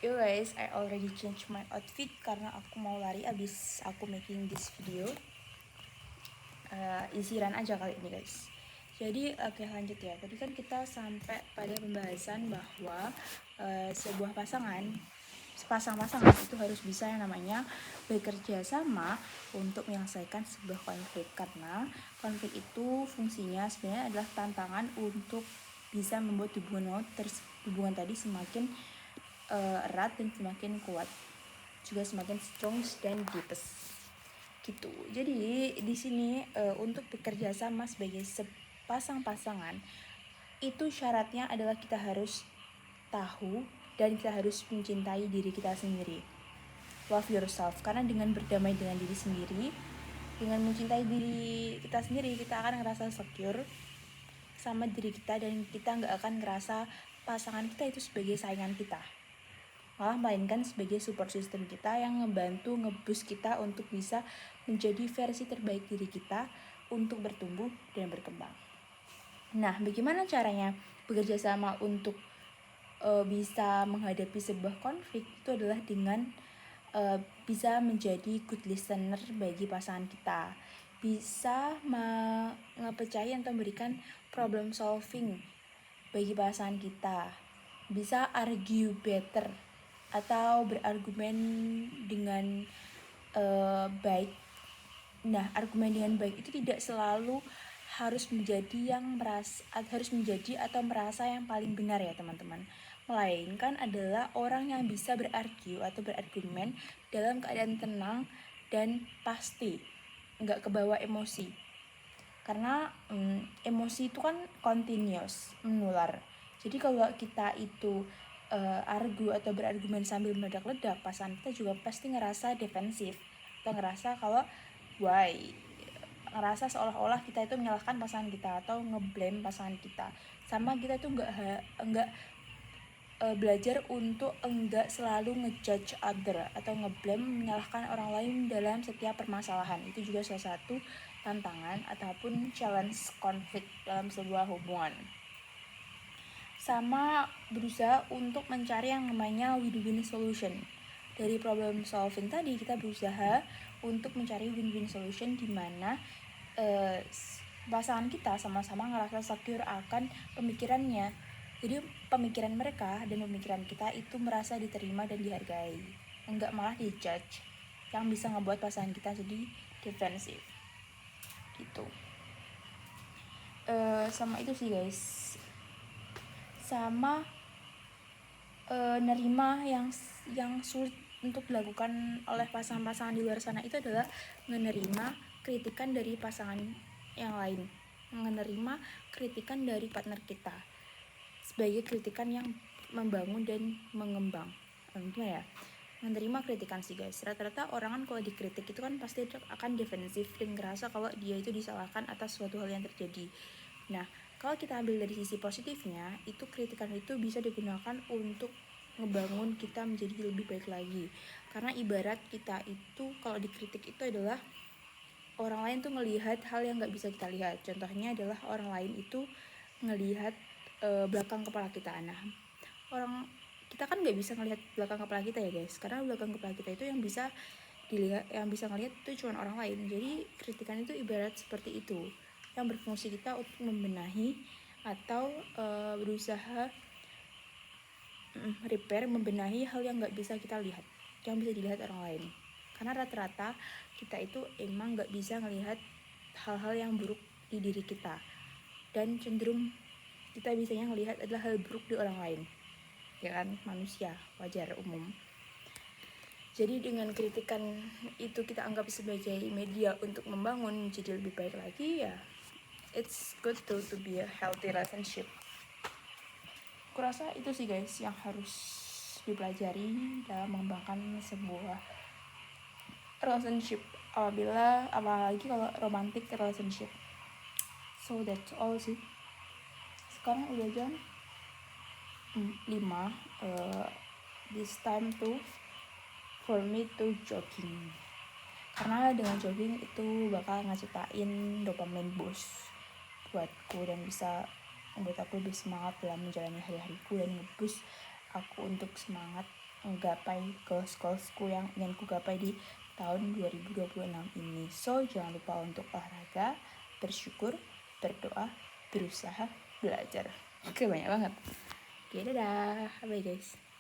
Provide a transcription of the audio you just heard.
Yo guys, I already changed my outfit karena aku mau lari abis aku making this video. Easy run aja kali ini guys. Jadi oke lanjut ya. Tadi kan kita sampai pada pembahasan bahwa sebuah sepasang pasangan itu harus bisa yang namanya bekerja sama untuk menyelesaikan sebuah konflik, karena konflik itu fungsinya sebenarnya adalah tantangan untuk bisa membuat hubungan tadi semakin erat dan semakin kuat, juga semakin strong dan deepest gitu. Jadi di sini untuk bekerja sama sebagai sepasang pasangan itu syaratnya adalah kita harus tahu dan kita harus mencintai diri kita sendiri. Love yourself, karena dengan berdamai dengan diri sendiri, dengan mencintai diri kita sendiri, kita akan ngerasa secure sama diri kita dan kita nggak akan ngerasa pasangan kita itu sebagai saingan kita, malah melainkan sebagai support system kita yang ngebantu nge-boost kita untuk bisa menjadi versi terbaik diri kita untuk bertumbuh dan berkembang. Nah, bagaimana caranya bekerja sama untuk bisa menghadapi sebuah konflik? Itu adalah dengan bisa menjadi good listener bagi pasangan kita, bisa ngepecahin atau memberikan problem solving bagi pasangan kita, bisa argue better atau berargumen dengan baik. Nah, argumen dengan baik itu tidak selalu harus menjadi atau merasa yang paling benar ya teman-teman, melainkan adalah orang yang bisa berargumen dalam keadaan tenang dan pasti, nggak kebawa emosi. Karena emosi itu kan continuous, menular. Jadi kalau kita itu atau berargumen sambil meledak-ledak, pasangan kita juga pasti ngerasa defensif atau ngerasa kalau ngerasa seolah-olah kita itu menyalahkan pasangan kita atau ngeblame pasangan kita. Sama kita tuh enggak belajar untuk enggak selalu ngejudge other atau ngeblame, menyalahkan orang lain dalam setiap permasalahan. Itu juga salah satu tantangan ataupun challenge konflik dalam sebuah hubungan. Sama berusaha untuk mencari yang namanya win-win solution. Dari problem solving tadi kita berusaha untuk mencari win-win solution di mana pasangan kita sama-sama ngerasa secure akan pemikirannya. Jadi pemikiran mereka dan pemikiran kita itu merasa diterima dan dihargai, enggak malah dijudge, yang bisa ngebuat pasangan kita jadi defensif gitu. Sama itu sih guys, sama nerima yang sulit untuk dilakukan oleh pasangan-pasangan di luar sana itu adalah menerima kritikan dari pasangan yang lain, menerima kritikan dari partner kita sebagai kritikan yang membangun dan mengembang. Gimana ya? Menerima kritikan sih guys. Rata-rata orang kan kalau dikritik itu kan pasti akan defensif dan ngerasa kalau dia itu disalahkan atas suatu hal yang terjadi. Nah, kalau kita ambil dari sisi positifnya, itu kritikan itu bisa digunakan untuk ngebangun kita menjadi lebih baik lagi. Karena ibarat kita itu kalau dikritik itu adalah orang lain tuh ngelihat hal yang nggak bisa kita lihat. Contohnya adalah orang lain itu ngelihat belakang kepala kita. Nah, kita kan nggak bisa ngelihat belakang kepala kita ya guys, karena belakang kepala kita itu yang bisa dilihat, yang bisa ngelihat itu cuma orang lain. Jadi kritikan itu ibarat seperti itu, yang berfungsi kita untuk membenahi atau berusaha membenahi hal yang nggak bisa kita lihat, yang bisa dilihat orang lain. Karena rata-rata kita itu emang nggak bisa ngelihat hal-hal yang buruk di diri kita, dan cenderung kita bisanya ngelihat adalah hal buruk di orang lain, ya kan, manusia wajar umum. Jadi dengan kritikan itu kita anggap sebagai media untuk membangun menjadi lebih baik lagi, ya it's good to be a healthy relationship. Kurasa itu sih guys yang harus dipelajari dalam mengembangkan sebuah relationship, apalagi kalau romantic relationship. So that's all sih. Sekarang udah jam 5. This time for me to jogging, karena dengan jogging itu bakal ngeciptain dopamine boost buatku dan bisa membuat aku lebih semangat dalam menjalani hari-hariku dan nge-boost aku untuk semangat menggapai goals-goalsku yang ingin ku gapai di tahun 2026 ini. So, jangan lupa untuk olahraga, bersyukur, berdoa, berusaha, belajar. Oke, banyak banget. Oke, dadah. Bye guys.